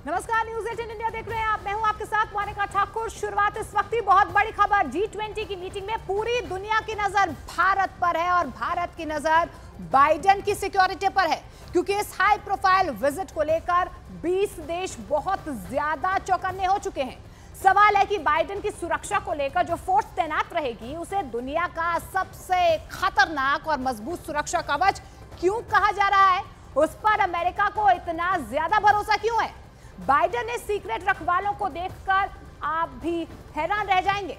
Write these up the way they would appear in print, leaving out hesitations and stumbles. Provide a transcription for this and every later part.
नमस्कार, news 18 India देख रहे हैं आप। मैं हूं आपके साथ मोनिका ठाकुर। शुरुआत इस वक्त ही बहुत बड़ी खबर। G20 की मीटिंग में पूरी दुनिया की नजर भारत पर है और भारत की नजर बाइडेन की सिक्योरिटी पर है, क्योंकि इस हाई प्रोफाइल विजिट को लेकर 20 देश बहुत ज्यादा चौकन्ने हो चुके हैं। सवाल है कि बाइडेन की सुरक्षा को लेकर जो फोर्स तैनात रहेगी उसे दुनिया का सबसे खतरनाक और मजबूत सुरक्षा कवच क्यों कहा जा रहा है, उस पर अमेरिका को इतना ज्यादा भरोसा क्यों है। बाइडेन ने सीक्रेट रखवालों को देखकर आप भी हैरान रह जाएंगे।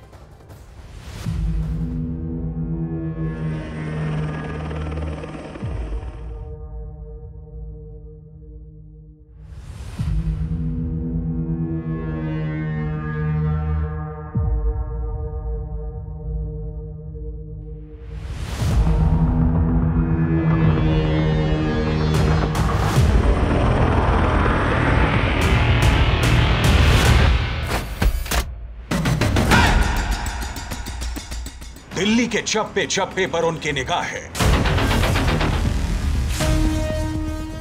दिल्ली के चप्पे चप्पे पर उनकी निगाह है।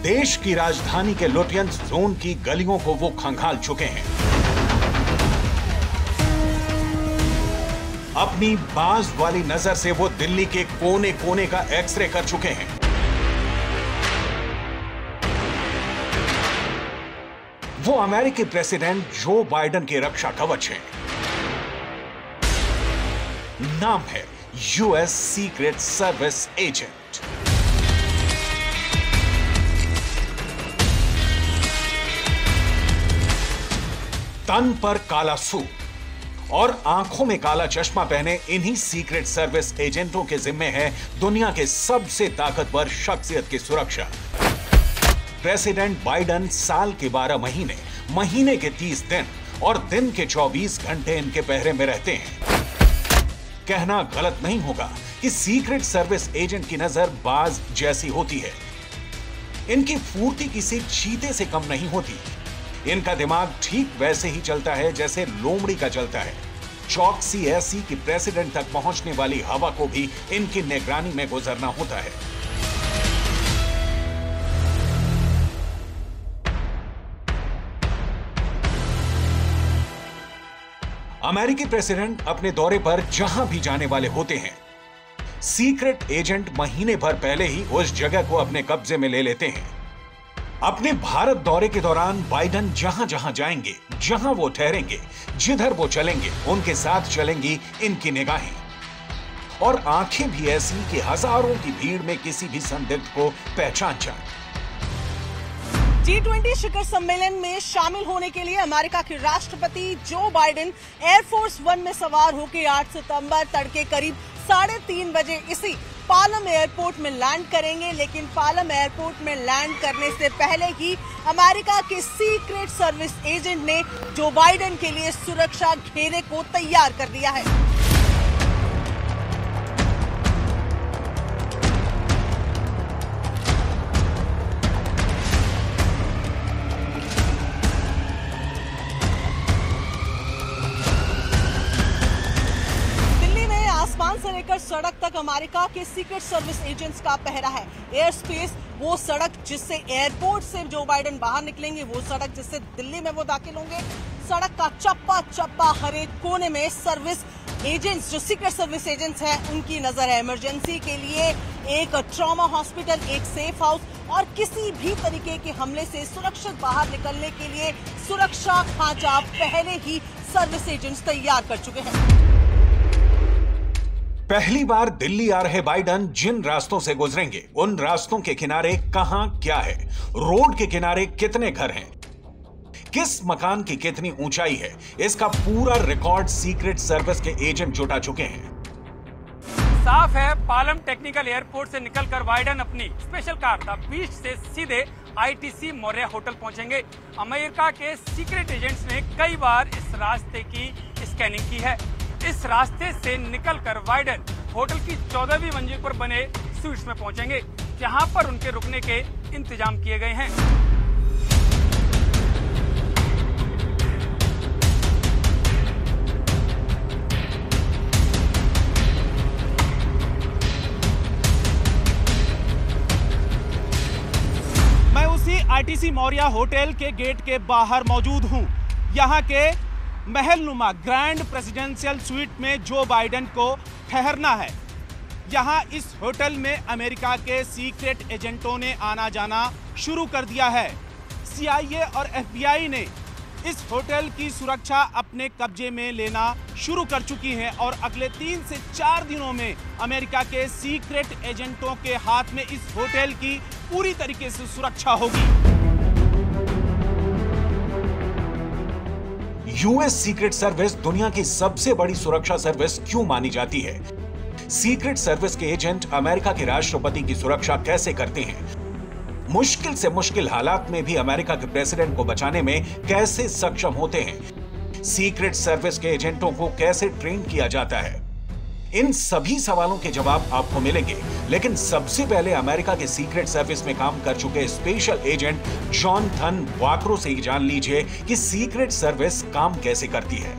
देश की राजधानी के लुटियंस जोन की गलियों को वो खंगाल चुके हैं। अपनी बाज वाली नजर से वो दिल्ली के कोने कोने का एक्सरे कर चुके हैं। वो अमेरिकी प्रेसिडेंट जो बाइडेन के रक्षा कवच हैं। नाम है यूएस सीक्रेट सर्विस एजेंट। तन पर काला सूट और आंखों में काला चश्मा पहने इन्हीं सीक्रेट सर्विस एजेंटों के जिम्मे है दुनिया के सबसे ताकतवर शख्सियत की सुरक्षा। प्रेसिडेंट बाइडेन साल के 12 महीने, महीने के 30 दिन और दिन के 24 घंटे इनके पहरे में रहते हैं। कहना गलत नहीं होगा कि सीक्रेट सर्विस एजेंट की नजर बाज जैसी होती है। इनकी फुर्ती किसी चीते से कम नहीं होती। इनका दिमाग ठीक वैसे ही चलता है जैसे लोमड़ी का चलता है। चौकसी ऐसी कि प्रेसिडेंट तक पहुंचने वाली हवा को भी इनकी निगरानी में गुजरना होता है। अमेरिकी प्रेसिडेंट अपने दौरे पर जहां भी जाने वाले होते हैं, सीक्रेट एजेंट महीने भर पहले ही उस जगह को अपने कब्जे में ले लेते हैं। अपने भारत दौरे के दौरान बाइडेन जहां जहां जाएंगे, जहां वो ठहरेंगे, जिधर वो चलेंगे, उनके साथ चलेंगी इनकी निगाहें और आंखें भी ऐसी कि हजारों की भीड़ में किसी भी संदिग्ध को पहचान जाए। G20 शिखर सम्मेलन में शामिल होने के लिए अमेरिका के राष्ट्रपति जो बाइडेन एयरफोर्स 1 में सवार होकर 8 सितंबर तड़के करीब 3:30 बजे इसी पालम एयरपोर्ट में लैंड करेंगे। लेकिन पालम एयरपोर्ट में लैंड करने से पहले ही अमेरिका के सीक्रेट सर्विस एजेंट ने जो बाइडेन के लिए सुरक्षा घेरे को तैयार कर दिया है। से लेकर सड़क तक अमेरिका के सीक्रेट सर्विस एजेंट्स का पहरा है। एयर स्पेस वो सड़क जिससे एयरपोर्ट से जो बाइडेन बाहर निकलेंगे, वो सड़क जिससे दिल्ली में वो दाखिल होंगे, सड़क का चप्पा चप्पा हर एक कोने में सर्विस एजेंट्स, जो सीक्रेट सर्विस एजेंट्स हैं, उनकी नजर है। इमरजेंसी के लिए एक ट्रॉमा हॉस्पिटल, एक सेफ हाउस और किसी भी तरीके के हमले से सुरक्षित बाहर निकलने के लिए सुरक्षा खांचा पहले ही सर्विस एजेंट्स तैयार कर चुके हैं। पहली बार दिल्ली आ रहे बाइडेन जिन रास्तों से गुजरेंगे, उन रास्तों के किनारे कहां क्या है, रोड के किनारे कितने घर हैं, किस मकान की कितनी ऊंचाई है, इसका पूरा रिकॉर्ड सीक्रेट सर्विस के एजेंट जुटा चुके हैं। साफ है, पालम टेक्निकल एयरपोर्ट से निकलकर बाइडेन अपनी स्पेशल कार द बीच से सीधे आईटीसी मौर्या होटल पहुंचेंगे। अमेरिका के सीक्रेट एजेंट्स ने कई बार इस रास्ते की स्कैनिंग की है। इस रास्ते से निकलकर बाइडेन होटल की 14वीं मंजिल पर बने स्वीट्स में पहुंचेंगे, जहां पर उनके रुकने के इंतजाम किए गए हैं। आईटीसी मौर्या होटल के गेट के बाहर मौजूद हूं। यहां के महलनुमा ग्रैंड प्रेसिडेंशियल स्वीट में जो बाइडेन को ठहरना है। यहां इस होटल में अमेरिका के सीक्रेट एजेंटों ने आना जाना शुरू कर दिया है। CIA और FBI ने इस होटल की सुरक्षा अपने कब्जे में लेना शुरू कर चुकी है और अगले 3 से 4 दिनों में अमेरिका के सीक्रेट एजेंटों के हाथ में इस होटल की पूरी तरीके से सुरक्षा होगी। यूएस सीक्रेट सर्विस दुनिया की सबसे बड़ी सुरक्षा सर्विस क्यों मानी जाती है? सीक्रेट सर्विस के एजेंट अमेरिका के राष्ट्रपति की सुरक्षा कैसे करते हैं? मुश्किल से मुश्किल हालात में भी अमेरिका के प्रेसिडेंट को बचाने में कैसे सक्षम होते हैं? सीक्रेट सर्विस के एजेंटों को कैसे ट्रेन किया जाता है? इन सभी सवालों के जवाब आपको मिलेंगे, लेकिन सबसे पहले अमेरिका के सीक्रेट सर्विस में काम कर चुके स्पेशल एजेंट जॉनथन वाक्रो से जान लीजिए कि सीक्रेट सर्विस काम कैसे करती है।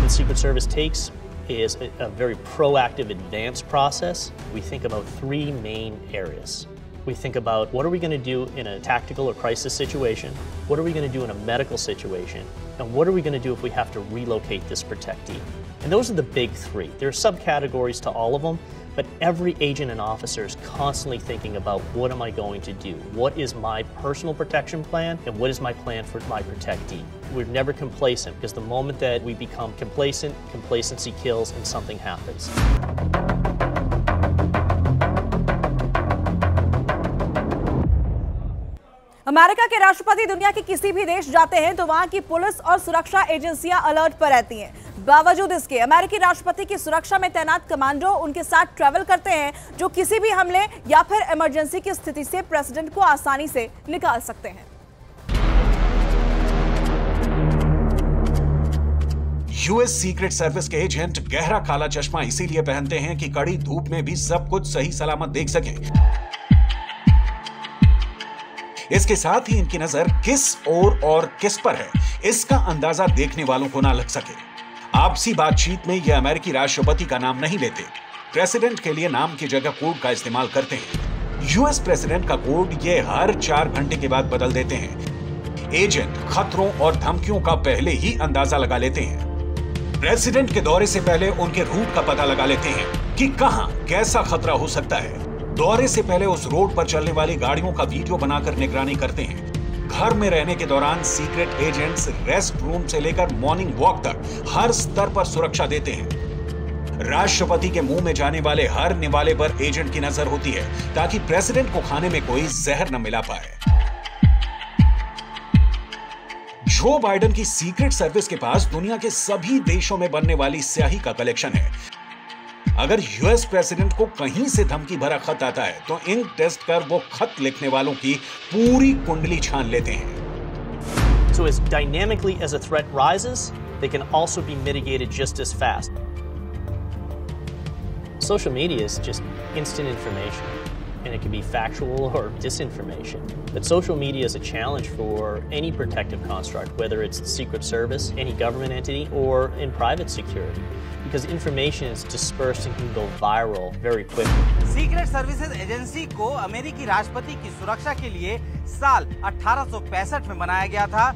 The Secret Service takes is a very proactive, advanced process. We think about 3 main areas. We think about what are we going to do in a tactical or crisis situation, what are we going to do in a medical situation, and what are we going to do if we have to relocate this protectee. And those are the big 3. There are subcategories to all of them, but every agent and officer is constantly thinking about what am I going to do, what is my personal protection plan, and what is my plan for my protectee. We're never complacent, because the moment that we become complacent, complacency kills and something happens. America के राष्ट्रपति दुनिया के किसी भी देश जाते हैं तो वहां की पुलिस और सुरक्षा एजेंसियां अलर्ट पर रहती हैं। बावजूद इसके अमेरिकी राष्ट्रपति की सुरक्षा में तैनात कमांडो उनके साथ ट्रैवल करते हैं, जो किसी भी हमले या फिर इमरजेंसी की स्थिति से प्रेसिडेंट को आसानी से निकाल सकते हैं। यूएस सीक्रेट सर्विस के एजेंट गहरा काला चश्मा इसीलिए पहनते हैं कि कड़ी धूप में भी सब कुछ सही सलामत देख सकें। इसके साथ ही इनकी नजर किस ओर और किस पर है, इसका अंदाजा देखने वालों को ना लग सके। आपसी बातचीत में ये अमेरिकी राष्ट्रपति का नाम नहीं लेते, प्रेसिडेंट के लिए नाम की जगह कोड का इस्तेमाल करते हैं। यूएस प्रेसिडेंट का कोड ये हर 4 घंटे के बाद बदल देते हैं। एजेंट खतरों और धमकियों का पहले ही अंदाजा लगा लेते हैं। प्रेसिडेंट के दौरे से पहले उनके रूट का पता लगा लेते हैं कि कहां कैसा खतरा हो सकता है। दौरे से पहले उस रोड पर चलने वाली गाड़ियों का वीडियो बनाकर निगरानी करते हैं। घर में रहने के दौरान सीक्रेट एजेंट्स रेस्ट रूम से लेकर मॉर्निंग वॉक तक हर स्तर पर सुरक्षा देते हैं। राष्ट्रपति के मुंह में जाने वाले हर निवाले पर एजेंट की नजर होती है, ताकि प्रेसिडेंट को खाने में कोई जहर न मिला पाए। जो बाइडेन की सीक्रेट सर्विस के पास दुनिया के सभी देशों में बनने वाली स्याही का कलेक्शन है। अगर यूएस प्रेसिडेंट को कहीं से धमकी भरा खत आता है तो इंक टेस्ट कर वो खत लिखने वालों की पूरी कुंडली छान लेते हैं। So as dynamically as a threat rises, they can also be mitigated just as fast. Social media is just instant information, and it can be factual or disinformation. But social media is a challenge for any protective construct, whether it's the Secret Service, any government entity, or in private security, because information is dispersed and can go viral very quickly. Secret services agency को अमेरिकी राष्ट्रपति की सुरक्षा के लिए साल 1865 में बनाया गया था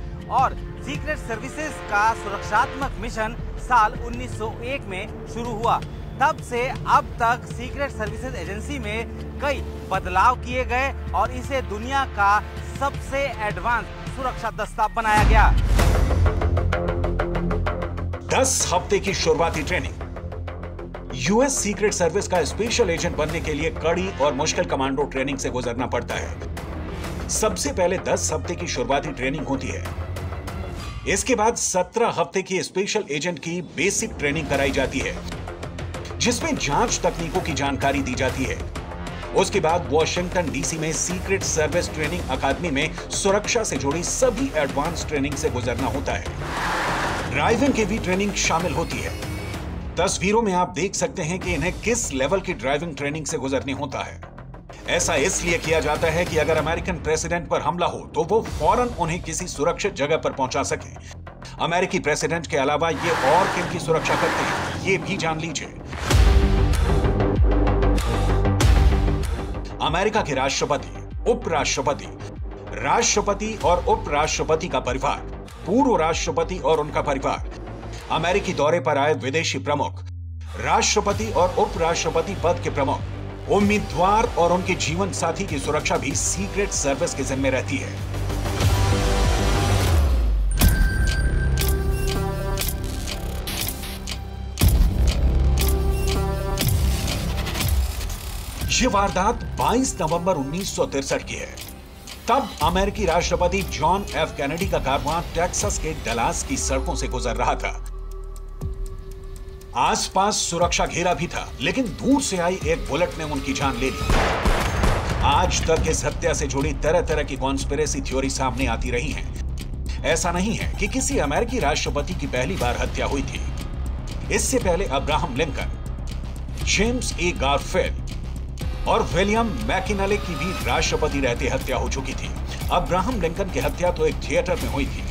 और सीक्रेट सर्विसेज का सुरक्षात्मक मिशन साल 1901 में शुरू हुआ। तब से अब तक सीक्रेट सर्विसेज एजेंसी में कई बदलाव किए गए और इसे दुनिया का सबसे एडवांस सुरक्षा दस्ता बनाया गया। 10 हफ्ते की शुरुआती ट्रेनिंग। यूएस सीक्रेट सर्विस का स्पेशल एजेंट बनने के लिए कड़ी और मुश्किल कमांडो ट्रेनिंग से गुजरना पड़ता है। सबसे पहले 10 हफ्ते की शुरुआती ट्रेनिंग होती है। इसके बाद 17 हफ्ते की स्पेशल एजेंट की बेसिक ट्रेनिंग कराई जाती है, जिसमें जांच तकनीकों की जानकारी दी जाती है। उसके बाद वॉशिंगटन डीसी में सीक्रेट सर्विस ट्रेनिंग अकादमी में सुरक्षा से जुड़ी सभी एडवांस ट्रेनिंग से गुजरना होता है। ड्राइविंग की भी ट्रेनिंग शामिल होती है। तस्वीरों में आप देख सकते हैं कि इन्हें किस लेवल की ड्राइविंग ट्रेनिंग से गुजरनी होता है। ऐसा इसलिए किया जाता है कि अगर अमेरिकन प्रेसिडेंट पर हमला हो तो वो फौरन उन्हें किसी सुरक्षित जगह पर पहुंचा सके। अमेरिकी प्रेसिडेंट के अलावा ये और किन की सुरक्षा करते हैं, ये भी जान लीजिए। अमेरिका के राष्ट्रपति, उपराष्ट्रपति, राष्ट्रपति और उपराष्ट्रपति का परिवार, पूर्व राष्ट्रपति और उनका परिवार, अमेरिकी दौरे पर आए विदेशी प्रमुख, राष्ट्रपति और उपराष्ट्रपति पद के प्रमुख, उम्मीदवार और उनके जीवन साथी की सुरक्षा भी सीक्रेट सर्विस के जिम्मे रहती है। ये वारदात 22 नवंबर 1963 की है। तब अमेरिकी राष्ट्रपति जॉन एफ कैनेडी का कारवां टेक्सास के डलास की सड़कों से गुजर रहा था। आसपास सुरक्षा घेरा भी था, लेकिन दूर से आई एक बुलेट ने उनकी जान ले ली। आज तक इस हत्या से जुड़ी तरह तरह की कॉन्स्पिरेसी थ्योरी सामने आती रही हैं। ऐसा नहीं है कि किसी अमेरिकी राष्ट्रपति की पहली बार हत्या हुई थी। इससे पहले अब्राहम लिंकन, जेम्स ए गारफील्ड और विलियम मैकिनले की भी राष्ट्रपति रहते हत्या हो चुकी थी। अब्राहम लिंकन की हत्या तो एक थिएटर में हुई थी।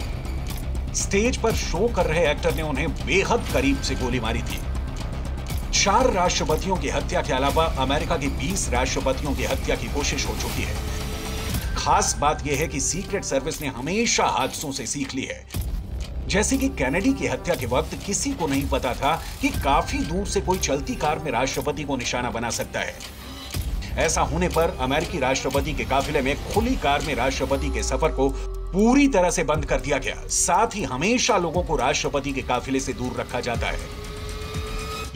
स्टेज पर शो कर रहे एक्टर ने उन्हें बेहद करीब से गोली मारी थी। 4 राष्ट्रपतियों की हत्या के अलावा अमेरिका के 20 राष्ट्रपतियों की हत्या की कोशिश हो चुकी है। खास बात यह है कि सीक्रेट सर्विस ने हमेशा हादसों से सीख ली है। जैसे कि कैनेडी की हत्या के वक्त किसी को नहीं पता था कि काफी दूर से कोई चलती कार में राष्ट्रपति को निशाना बना सकता है। ऐसा होने पर अमेरिकी राष्ट्रपति के काफिले में खुली कार में राष्ट्रपति के सफर को पूरी तरह से बंद कर दिया गया। साथ ही हमेशा लोगों को राष्ट्रपति के काफिले से दूर रखा जाता है।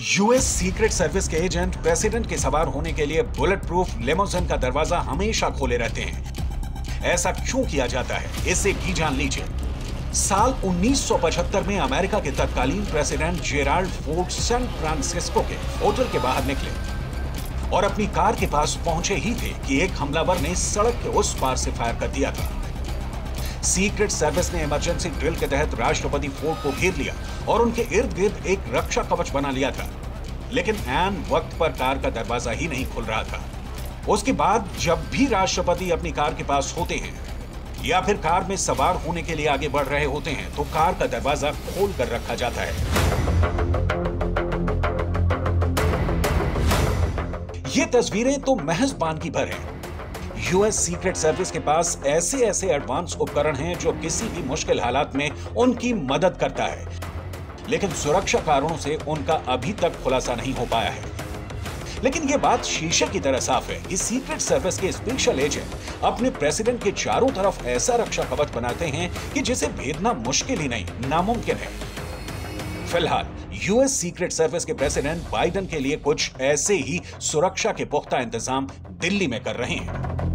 यूएस सीक्रेट सर्विस के एजेंट प्रेसिडेंट के सवार होने के लिए बुलेट प्रूफ लिमोजिन का दरवाजा हमेशा खोले रहते हैं। ऐसा क्यों किया जाता है, इसे भी जान लीजिए। साल 1975 में अमेरिका के तत्कालीन president Gerald Ford San Francisco के होटल के बाहर निकले और अपनी कार के पास पहुंचे ही थे कि एक हमलावर ने सड़क के उस पार से फायर कर दिया था। सीक्रेट सर्विस ने इमरजेंसी ड्रिल के तहत राष्ट्रपति फोर्ड को घेर लिया और उनके इर्द गिर्द एक रक्षा कवच बना लिया था, लेकिन ऐन वक्त पर कार का दरवाजा ही नहीं खुल रहा था। उसके बाद जब भी राष्ट्रपति अपनी कार के पास होते हैं या फिर कार में सवार होने के लिए आगे बढ़ रहे होते हैं तो कार का दरवाजा खोल कर रखा जाता है। ये तस्वीरें तो महज बान की भर हैं। यूएस सीक्रेट सर्विस के पास ऐसे एडवांस उपकरण हैं जो किसी भी मुश्किल हालात में उनकी मदद करता है, लेकिन सुरक्षा कारणों से उनका अभी तक खुलासा नहीं हो पाया है। लेकिन यह बात शीशे की तरह साफ है कि सीक्रेट सर्विस के स्पेशल एजेंट अपने प्रेसिडेंट के चारों तरफ ऐसा रक्षा कवच बनाते हैं कि जिसे भेदना मुश्किल ही नहीं, नामुमकिन है। फिलहाल यूएस सीक्रेट सर्विस के प्रेसिडेंट बाइडेन के लिए कुछ ऐसे ही सुरक्षा के पुख्ता इंतजाम दिल्ली में कर रहे हैं।